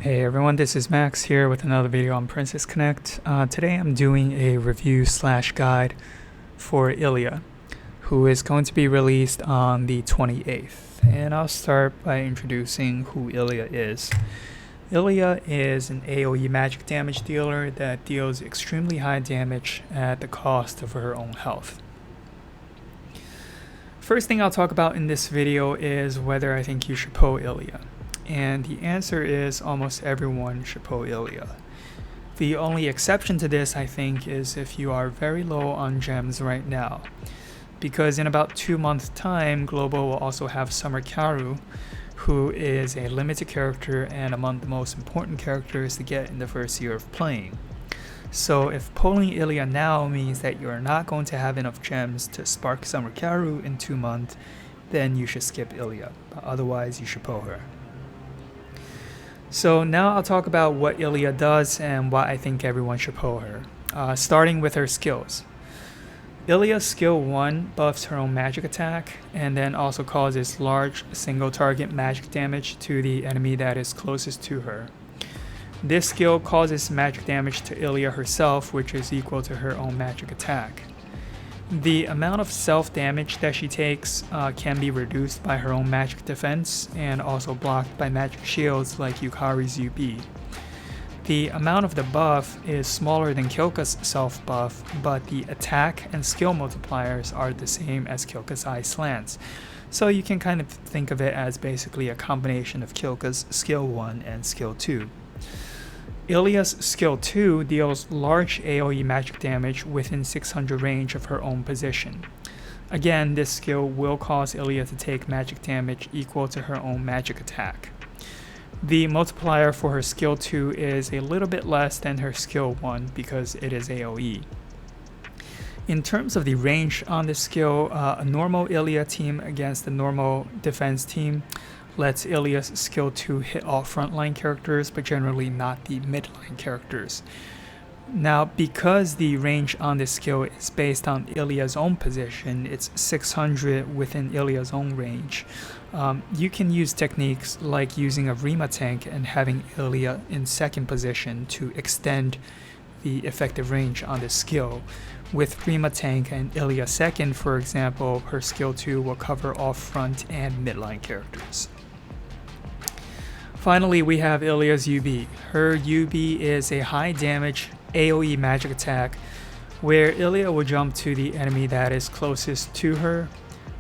Hey everyone, this is Max here with another video on Princess Connect. Today I'm doing a review slash guide for Ilya, who is going to be released on the 28th. And I'll start by introducing who Ilya is. Ilya is an AoE magic damage dealer that deals extremely high damage at the cost of her own health. First thing I'll talk about in this video is whether I think you should pull Ilya. And the answer is almost everyone should pull Ilya. The only exception to this, I think, is if you are very low on gems right now. Because in about 2 months' time, Global will also have Summer Karu, who is a limited character and among the most important characters to get in the first year of playing. So if pulling Ilya now means that you're not going to have enough gems to spark Summer Karu in 2 months, then you should skip Ilya. But otherwise, you should pull her. So now I'll talk about what Ilya does and why I think everyone should pull her, starting with her skills. Ilya's skill 1 buffs her own magic attack and then also causes large single target magic damage to the enemy that is closest to her. This skill causes magic damage to Ilya herself, which is equal to her own magic attack. The amount of self-damage that she takes can be reduced by her own magic defense and also blocked by magic shields like Yukari's UB. The amount of the buff is smaller than Kyoka's self-buff, but the attack and skill multipliers are the same as Kyoka's Eye Slants. So you can kind of think of it as basically a combination of Kyoka's skill 1 and skill 2. Ilya's skill 2 deals large AoE magic damage within 600 range of her own position. Again, this skill will cause Ilya to take magic damage equal to her own magic attack. The multiplier for her skill 2 is a little bit less than her skill 1 because it is AoE. In terms of the range on this skill, a normal Ilya team against a normal defense team lets Ilya's skill 2 hit all frontline characters, but generally not the midline characters. Now, because the range on this skill is based on Ilya's own position, it's 600 within Ilya's own range. You can use techniques like using a Rima tank and having Ilya in second position to extend the effective range on this skill. With Rima tank and Ilya second, for example, her skill 2 will cover all front and midline characters. Finally, we have Ilya's UB. Her UB is a high damage AoE magic attack where Ilya will jump to the enemy that is closest to her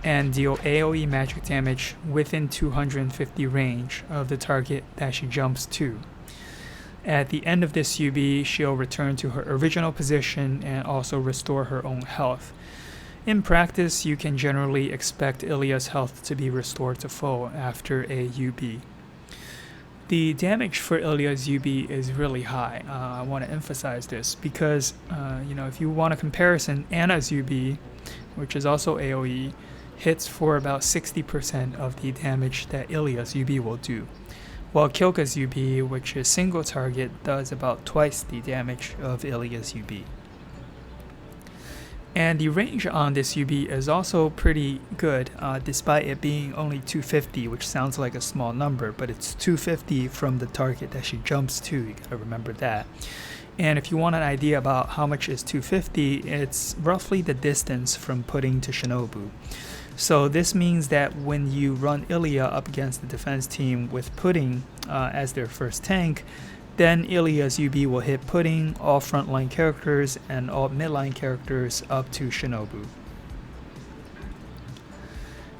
and deal AoE magic damage within 250 range of the target that she jumps to. At the end of this UB, she'll return to her original position and also restore her own health. In practice, you can generally expect Ilya's health to be restored to full after a UB. The damage for Ilya's UB is really high. I want to emphasize this because, if you want a comparison, Anna's UB, which is also AoE, hits for about 60% of the damage that Ilya's UB will do, while Kyoka's UB, which is single target, does about twice the damage of Ilya's UB. And the range on this UB is also pretty good, despite it being only 250, which sounds like a small number, but it's 250 from the target that she jumps to. You gotta remember that. And if you want an idea about how much is 250, it's roughly the distance from Pudding to Shinobu. So this means that when you run Ilya up against the defense team with Pudding as their first tank, then Ilya's UB will hit Pudding, all frontline characters, and all midline characters up to Shinobu.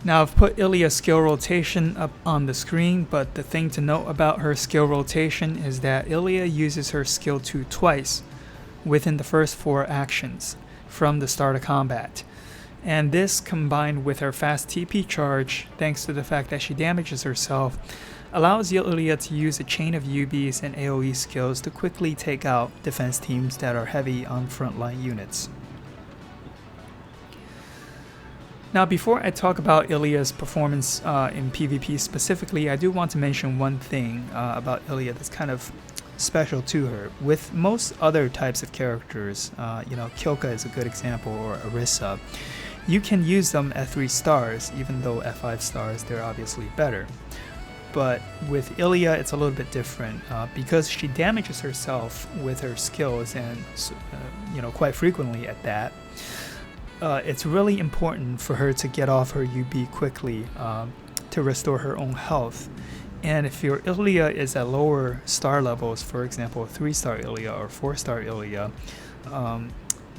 Now I've put Ilya's skill rotation up on the screen, but the thing to note about her skill rotation is that Ilya uses her skill 2 twice within the first 4 actions from the start of combat. And this, combined with her fast TP charge, thanks to the fact that she damages herself, allows Ilya to use a chain of UBs and AoE skills to quickly take out defense teams that are heavy on frontline units. Now, before I talk about Ilya's performance in PvP specifically, I do want to mention one thing about Ilya that's kind of special to her. With most other types of characters, Kyoka is a good example, or Arisa, you can use them at 3 stars, even though at 5 stars they're obviously better. but with Ilya, it's a little bit different because she damages herself with her skills, and quite frequently at that. It's really important for her to get off her UB quickly to restore her own health. And if your Ilya is at lower star levels, for example, 3-star Ilya or 4-star Ilya,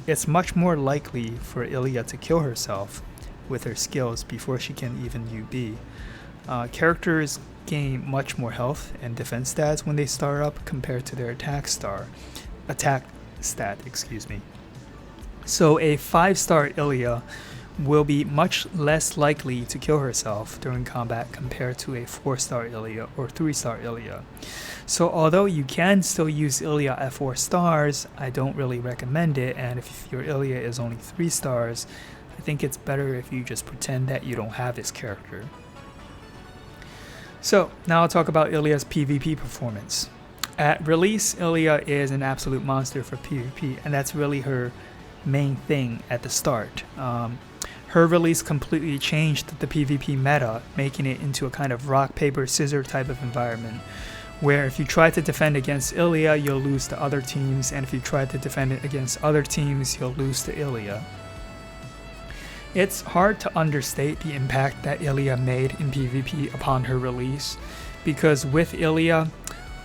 it's much more likely for Ilya to kill herself with her skills before she can even UB. Characters gain much more health and defense stats when they start up compared to their attack stat. So a 5-star Ilya will be much less likely to kill herself during combat compared to a 4-star Ilya or 3-star Ilya. So although you can still use Ilya at 4 stars, I don't really recommend it, and if your Ilya is only 3 stars, I think it's better if you just pretend that you don't have this character. So now I'll talk about Ilya's PvP performance. At release, Ilya is an absolute monster for PvP, and that's really her main thing at the start. Her release completely changed the PvP meta, making it into a kind of rock, paper, scissors type of environment, where if you try to defend against Ilya, you'll lose to other teams, and if you try to defend it against other teams, you'll lose to Ilya. It's hard to understate the impact that Ilya made in PvP upon her release, because with Ilya,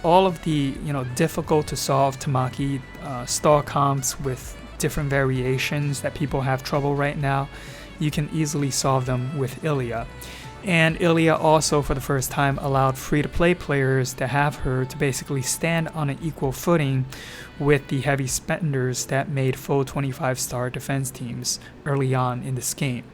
all of the difficult to solve Tamaki stall comps with different variations that people have trouble right now, you can easily solve them with Ilya. And Ilya also, for the first time, allowed free-to-play players to have her to basically stand on an equal footing with the heavy spenders that made full 25-star defense teams early on in this game.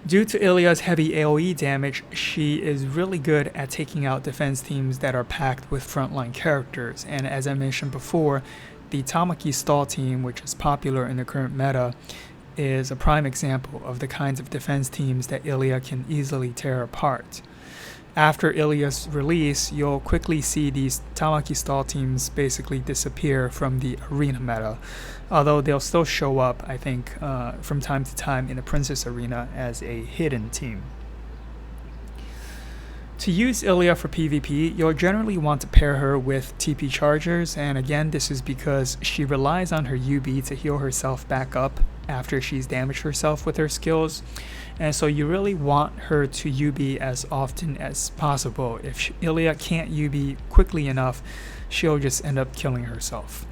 Due to Ilya's heavy AoE damage, she is really good at taking out defense teams that are packed with frontline characters, and as I mentioned before, the Tamaki stall team, which is popular in the current meta, is a prime example of the kinds of defense teams that Ilya can easily tear apart. After Ilya's release, you'll quickly see these Tamaki stall teams basically disappear from the arena meta, although they'll still show up, I think, from time to time in the Princess Arena as a hidden team. To use Ilya for PvP, you'll generally want to pair her with TP chargers, and again, this is because she relies on her UB to heal herself back up after she's damaged herself with her skills, and so you really want her to UB as often as possible. If Ilya can't UB quickly enough, she'll just end up killing herself.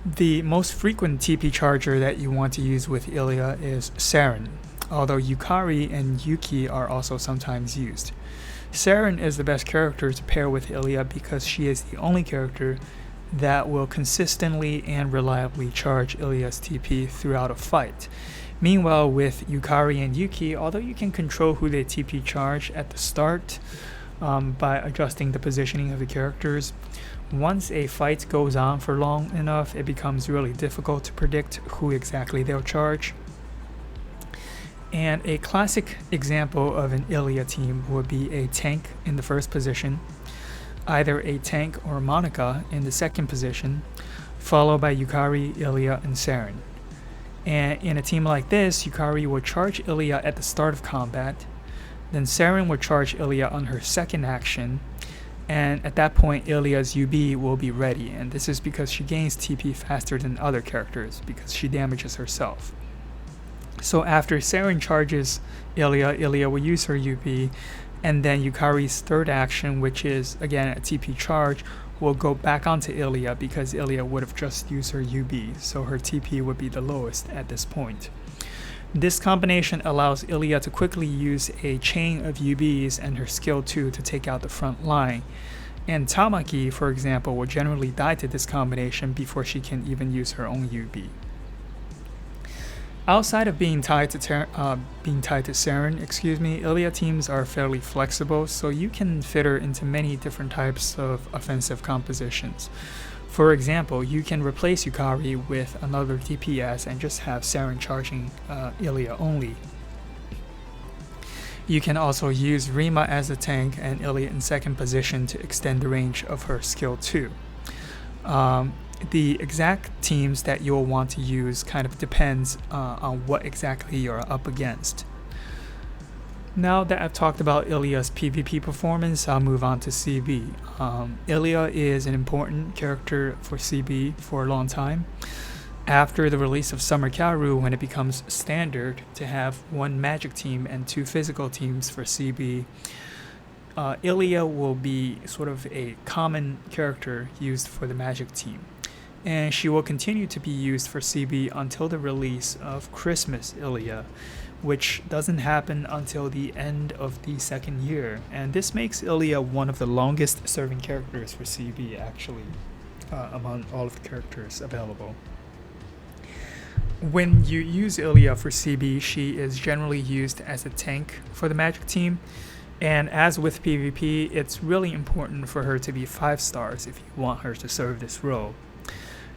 The most frequent TP charger that you want to use with Ilya is Saren, although Yukari and Yuki are also sometimes used. Saren is the best character to pair with Ilya because she is the only character that will consistently and reliably charge Ilya's TP throughout a fight. Meanwhile, with Yukari and Yuki, although you can control who they TP charge at the start by adjusting the positioning of the characters, once a fight goes on for long enough, it becomes really difficult to predict who exactly they'll charge. And a classic example of an Ilya team would be a tank in the first position, either a tank or Monica in the second position, followed by Yukari, Ilya, and Saren. And in a team like this, Yukari will charge Ilya at the start of combat, then Saren will charge Ilya on her second action, and at that point Ilya's UB will be ready, and this is because she gains TP faster than other characters because she damages herself. So after Saren charges Ilya will use her UB, and then Yukari's third action, which is again a TP charge, will go back onto Ilya because Ilya would have just used her UB, so her TP would be the lowest at this point. This combination allows Ilya to quickly use a chain of UBs and her skill 2 to take out the front line. And Tamaki, for example, will generally die to this combination before she can even use her own UB. Outside of being tied to Saren, Ilya teams are fairly flexible, so you can fit her into many different types of offensive compositions. For example, you can replace Yukari with another DPS and just have Saren charging Ilya only. You can also use Rima as a tank and Ilya in second position to extend the range of her skill 2. The exact teams that you'll want to use kind of depends on what exactly you're up against. Now that I've talked about Ilya's PvP performance, I'll move on to CB. Ilya is an important character for CB for a long time. After the release of Summer Kaoru, when it becomes standard to have one magic team and two physical teams for CB, Ilya will be sort of a common character used for the magic team. And she will continue to be used for CB until the release of Christmas Ilya, which doesn't happen until the end of the second year. And this makes Ilya one of the longest serving characters for CB, actually, among all of the characters available. When you use Ilya for CB, she is generally used as a tank for the magic team. And as with PvP, it's really important for her to be 5 stars if you want her to serve this role.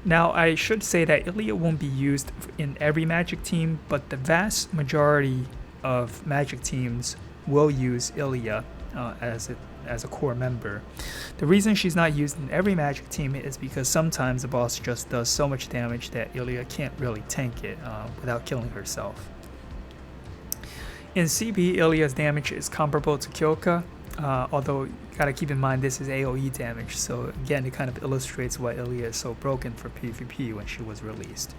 Now, I should say that Ilya won't be used in every magic team, but the vast majority of magic teams will use Ilya as a core member. The reason she's not used in every magic team is because sometimes the boss just does so much damage that Ilya can't really tank it without killing herself. In CB, Ilya's damage is comparable to Kyoka, although you gotta keep in mind this is AoE damage, so again it kind of illustrates why Ilya is so broken for PvP when she was released.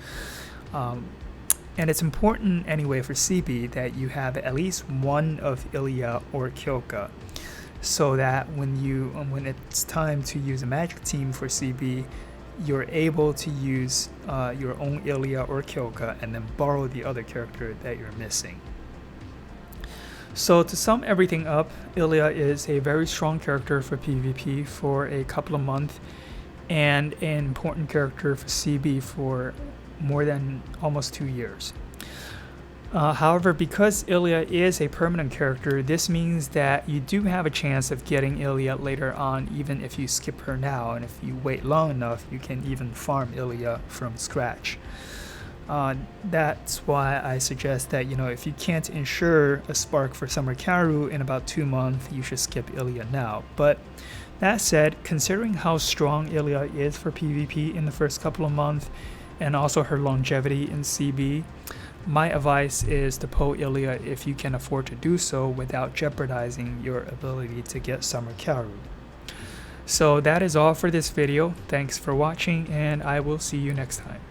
And it's important anyway for CB that you have at least one of Ilya or Kyoka, so that when it's time to use a magic team for CB, you're able to use your own Ilya or Kyoka and then borrow the other character that you're missing. So to sum everything up, Ilya is a very strong character for PvP for a couple of months and an important character for CB for more than almost 2 years. However, because Ilya is a permanent character, this means that you do have a chance of getting Ilya later on, even if you skip her now, and if you wait long enough, you can even farm Ilya from scratch. That's why I suggest that, if you can't ensure a spark for Summer Kaoru in about 2 months, you should skip Ilya now. But that said, considering how strong Ilya is for PvP in the first couple of months, and also her longevity in CB, my advice is to pull Ilya if you can afford to do so without jeopardizing your ability to get Summer Kaoru. So that is all for this video. Thanks for watching, and I will see you next time.